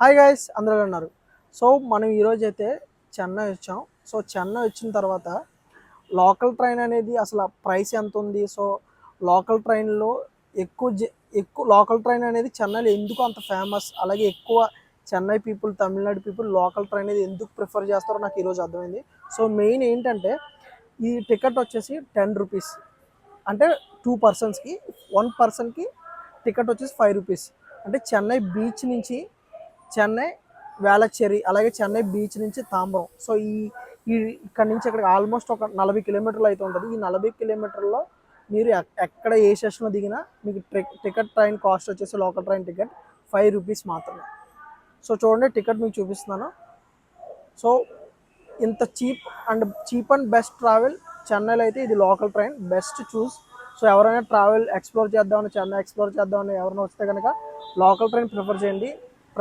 Hi guys, అందరూ ఎలా ఉన్నారు? సో మనం ఈరోజు అయితే చెన్నై వచ్చాం. సో చెన్నై వచ్చిన తర్వాత లోకల్ ట్రైన్ అనేది అసలు ప్రైస్ ఎంత ఉంది? సో లోకల్ ట్రైన్లో ఎక్కువ ఎక్కువ లోకల్ ట్రైన్ అనేది చెన్నైలో ఎందుకు అంత ఫేమస్? అలాగే ఎక్కువ Chennai people, Tamil Nadu people local train అనేది ఎందుకు ప్రిఫర్ చేస్తారో నాకు ఈరోజు అర్థమైంది. సో మెయిన్ ఏంటంటే ఈ టికెట్ వచ్చేసి 10 రూపీస్, అంటే 2 పర్సన్స్కి. 1 పర్సన్కి టికెట్ వచ్చేసి 5 రూపీస్. అంటే చెన్నై బీచ్ నుంచి చెన్నై వేళచ్చేరి, అలాగే చెన్నై బీచ్ నుంచి తాంబరం. సో ఈ ఈ ఇక్కడ నుంచి అక్కడికి ఆల్మోస్ట్ ఒక 40 కిలోమీటర్లు అయితే ఉంటుంది. ఈ 40 కిలోమీటర్లో మీరు ఎక్కడ ఏ స్టేషన్లో దిగినా మీకు టికెట్ ట్రైన్ కాస్ట్ వచ్చేసి లోకల్ ట్రైన్ టికెట్ 5 రూపీస్ మాత్రమే. సో చూడండి, టికెట్ మీకు చూపిస్తున్నాను. సో ఇంత చీప్ అండ్ బెస్ట్ ట్రావెల్ చెన్నైలో అయితే ఇది లోకల్ ట్రైన్ బెస్ట్ చూస్. సో ఎవరైనా ట్రావెల్ ఎక్స్ప్లోర్ చేద్దామని, చెన్నై ఎక్స్ప్లోర్ చేద్దామని ఎవరైనా వస్తే కనుక లోకల్ ట్రైన్ ప్రిఫర్ చేయండి.